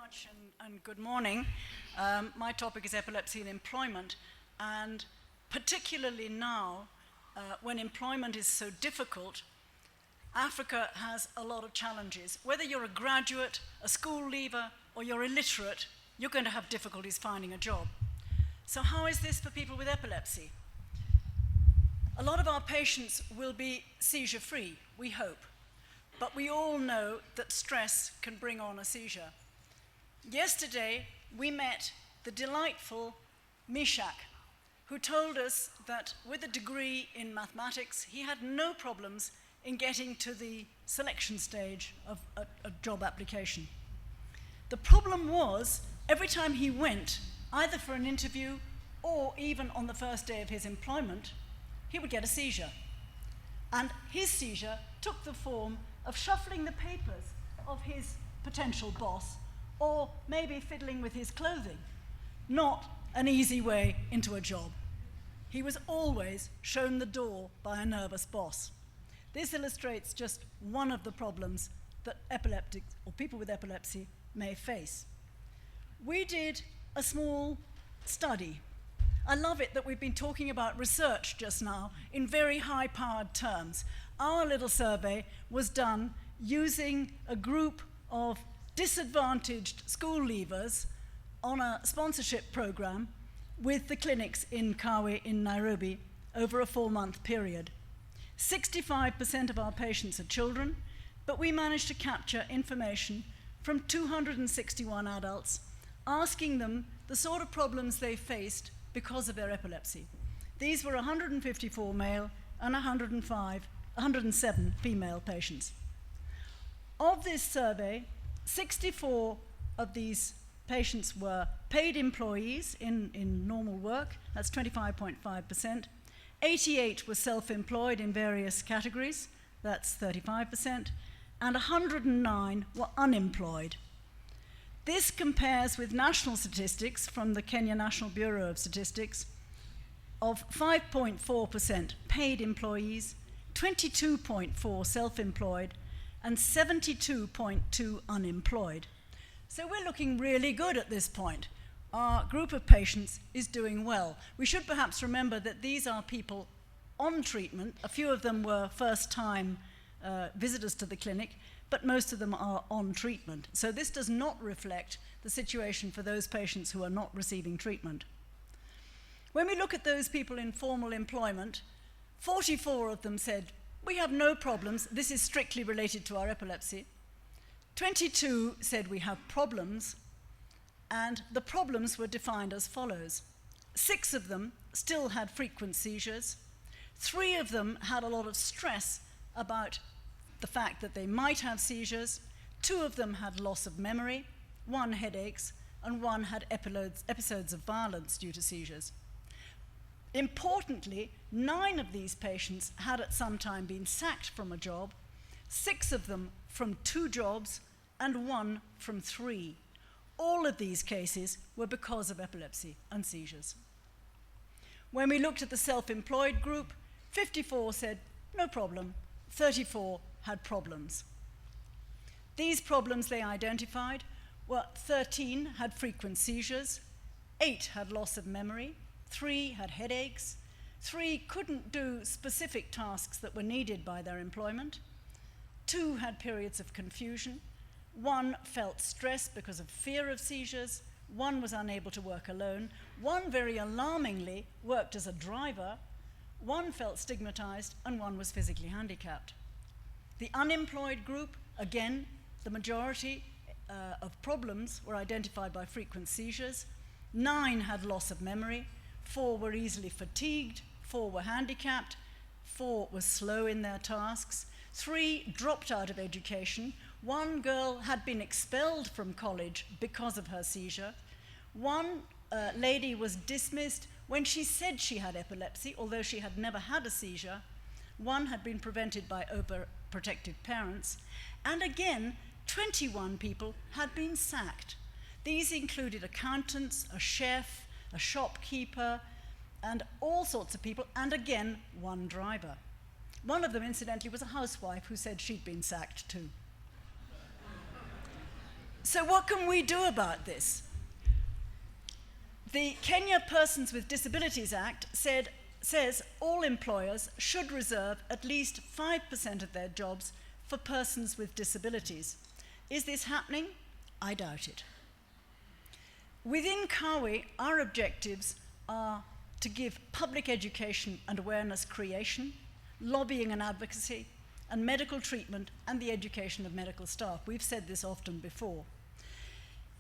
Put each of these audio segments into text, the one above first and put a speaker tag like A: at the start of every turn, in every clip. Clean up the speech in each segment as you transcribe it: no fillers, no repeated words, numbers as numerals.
A: much and good morning. My topic is epilepsy and employment, and particularly now, when employment is so difficult, Africa has a lot of challenges. Whether you're a graduate, a school leaver, or you're illiterate, you're going to have difficulties finding a job. So how is this for people with epilepsy? A lot of our patients will be seizure-free, we hope. But we all know that stress can bring on a seizure. Yesterday, we met the delightful Mishak, who told us that with a degree in mathematics, he had no problems in getting to the selection stage of a job application. The problem was, every time he went, either for an interview or even on the first day of his employment, he would get a seizure. And his seizure took the form of shuffling the papers of his potential boss, or maybe fiddling with his clothing. Not an easy way into a job. He was always shown the door by a nervous boss. This illustrates just one of the problems that epileptics, or people with epilepsy, may face. We did a small study. I love it that we've been talking about research just now in very high-powered terms. Our little survey was done using a group of disadvantaged school leavers on a sponsorship program with the clinics in Kawe in Nairobi over a 4-month period. 65% of our patients are children, but we managed to capture information from 261 adults, asking them the sort of problems they faced because of their epilepsy. These were 154 male and 107 female patients. Of this survey, 64 of these patients were paid employees in normal work, that's 25.5%. 88 were self-employed in various categories, that's 35%, and 109 were unemployed. This compares with national statistics from the Kenya National Bureau of Statistics of 5.4% paid employees, 22.4 self-employed, and 72.2 unemployed. So we're looking really good at this point. Our group of patients is doing well. We should perhaps remember that these are people on treatment. A few of them were first-time visitors to the clinic, but most of them are on treatment. So this does not reflect the situation for those patients who are not receiving treatment. When we look at those people in formal employment, 44 of them said, "We have no problems, this is strictly related to our epilepsy." 22 said, "We have problems," and the problems were defined as follows. 6 of them still had frequent seizures. 3 of them had a lot of stress about the fact that they might have seizures. 2 of them had loss of memory, 1 headaches, and 1 had episodes of violence due to seizures. Importantly, 9 of these patients had at some time been sacked from a job, 6 of them from 2 jobs, and 1 from 3. All of these cases were because of epilepsy and seizures. When we looked at the self-employed group, 54 said, "No problem," 34 had problems. These problems they identified were 13 had frequent seizures, 8 had loss of memory, 3 had headaches, 3 couldn't do specific tasks that were needed by their employment, 2 had periods of confusion, 1 felt stress because of fear of seizures, 1 was unable to work alone, 1 very alarmingly worked as a driver, 1 felt stigmatized, and 1 was physically handicapped. The unemployed group, again, the majority of problems were identified by frequent seizures. 9 had loss of memory, 4 were easily fatigued, 4 were handicapped, 4 were slow in their tasks, 3 dropped out of education, 1 girl had been expelled from college because of her seizure, 1 lady was dismissed when she said she had epilepsy, although she had never had a seizure, 1 had been prevented by overprotective parents, and again, 21 people had been sacked. These included accountants, a chef, a shopkeeper, and all sorts of people, and again, 1 driver. One of them, incidentally, was a housewife who said she'd been sacked too. So what can we do about this? The Kenya Persons with Disabilities Act says all employers should reserve at least 5% of their jobs for persons with disabilities. Is this happening? I doubt it. Within Kawi, our objectives are to give public education and awareness creation, lobbying and advocacy, and medical treatment and the education of medical staff. We've said this often before.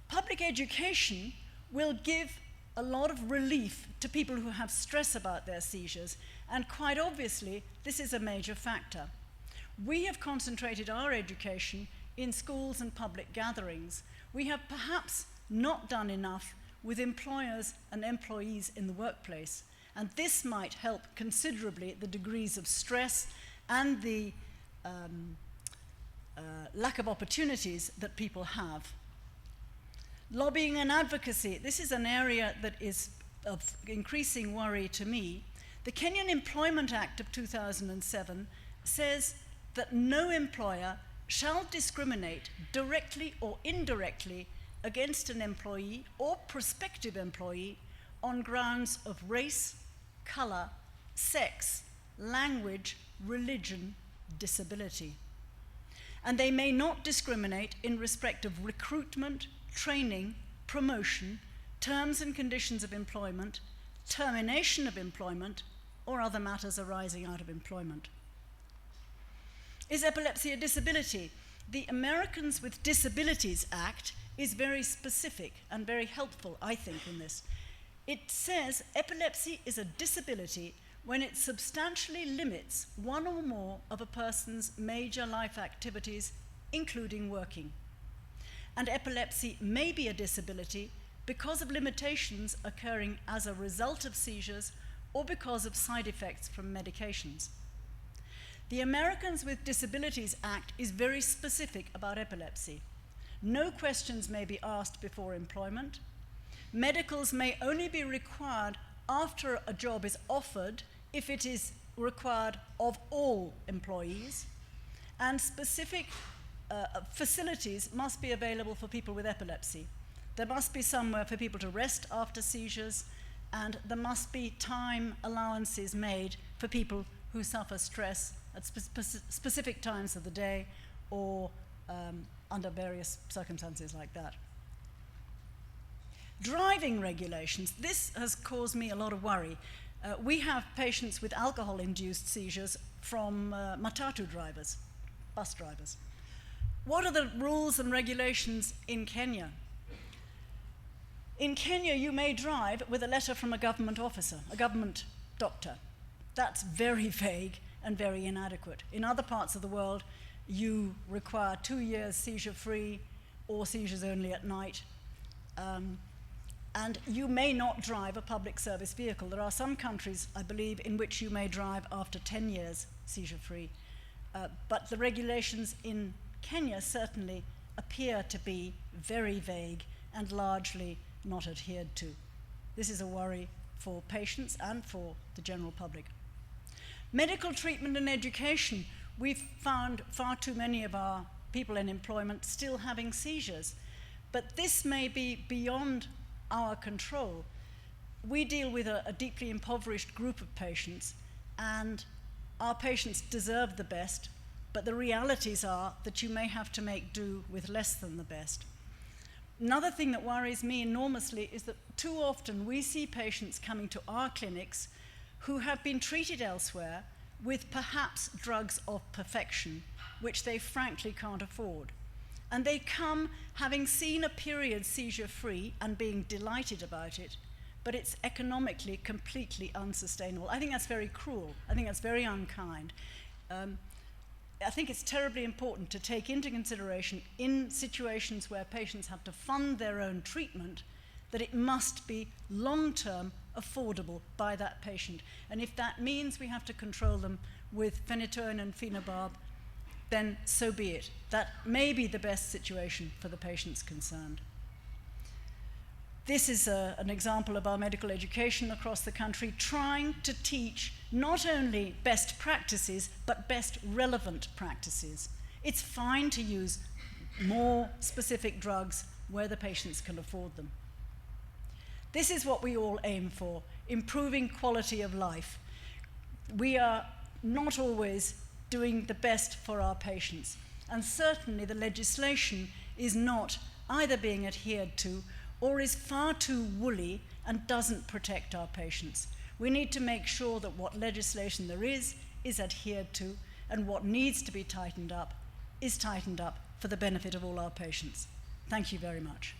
A: Public education will give a lot of relief to people who have stress about their seizures, and quite obviously, this is a major factor. We have concentrated our education in schools and public gatherings. We have perhaps not done enough with employers and employees in the workplace, and this might help considerably the degrees of stress and the lack of opportunities that people have. Lobbying and advocacy, this is an area that is of increasing worry to me. The Kenyan Employment Act of 2007 says that no employer shall discriminate directly or indirectly against an employee or prospective employee on grounds of race, color, sex, language, religion, disability. And they may not discriminate in respect of recruitment, training, promotion, terms and conditions of employment, termination of employment, or other matters arising out of employment. Is epilepsy a disability? The Americans with Disabilities Act is very specific and very helpful, I think, in this. It says epilepsy is a disability when it substantially limits one or more of a person's major life activities, including working. And epilepsy may be a disability because of limitations occurring as a result of seizures or because of side effects from medications. The Americans with Disabilities Act is very specific about epilepsy. No questions may be asked before employment. Medicals may only be required after a job is offered if it is required of all employees, and specific facilities must be available for people with epilepsy. There must be somewhere for people to rest after seizures, and there must be time allowances made for people who suffer stress at specific times of the day or under various circumstances like that. Driving regulations. This has caused me a lot of worry. We have patients with alcohol-induced seizures from matatu drivers, bus drivers. What are the rules and regulations in Kenya? In Kenya, you may drive with a letter from a government officer, a government doctor. That's very vague and very inadequate. In other parts of the world, you require 2 years seizure-free or seizures only at night. And you may not drive a public service vehicle. There are some countries, I believe, in which you may drive after 10 years seizure-free. But the regulations in Kenya certainly appear to be very vague and largely not adhered to. This is a worry for patients and for the general public. Medical treatment and education. We've found far too many of our people in employment still having seizures, but this may be beyond our control. We deal with a deeply impoverished group of patients, and our patients deserve the best, but the realities are that you may have to make do with less than the best. Another thing that worries me enormously is that too often we see patients coming to our clinics who have been treated elsewhere with perhaps drugs of perfection, which they frankly can't afford. And they come having seen a period seizure-free and being delighted about it, but it's economically completely unsustainable. I think that's very cruel. I think that's very unkind. I think it's terribly important to take into consideration in situations where patients have to fund their own treatment that it must be long-term affordable by that patient. And if that means we have to control them with phenytoin and phenobarb, then so be it. That may be the best situation for the patients concerned. This is an example of our medical education across the country, trying to teach not only best practices, but best relevant practices. It's fine to use more specific drugs where the patients can afford them. This is what we all aim for, improving quality of life. We are not always doing the best for our patients, and certainly the legislation is not either being adhered to or is far too woolly and doesn't protect our patients. We need to make sure that what legislation there is adhered to, and what needs to be tightened up is tightened up for the benefit of all our patients. Thank you very much.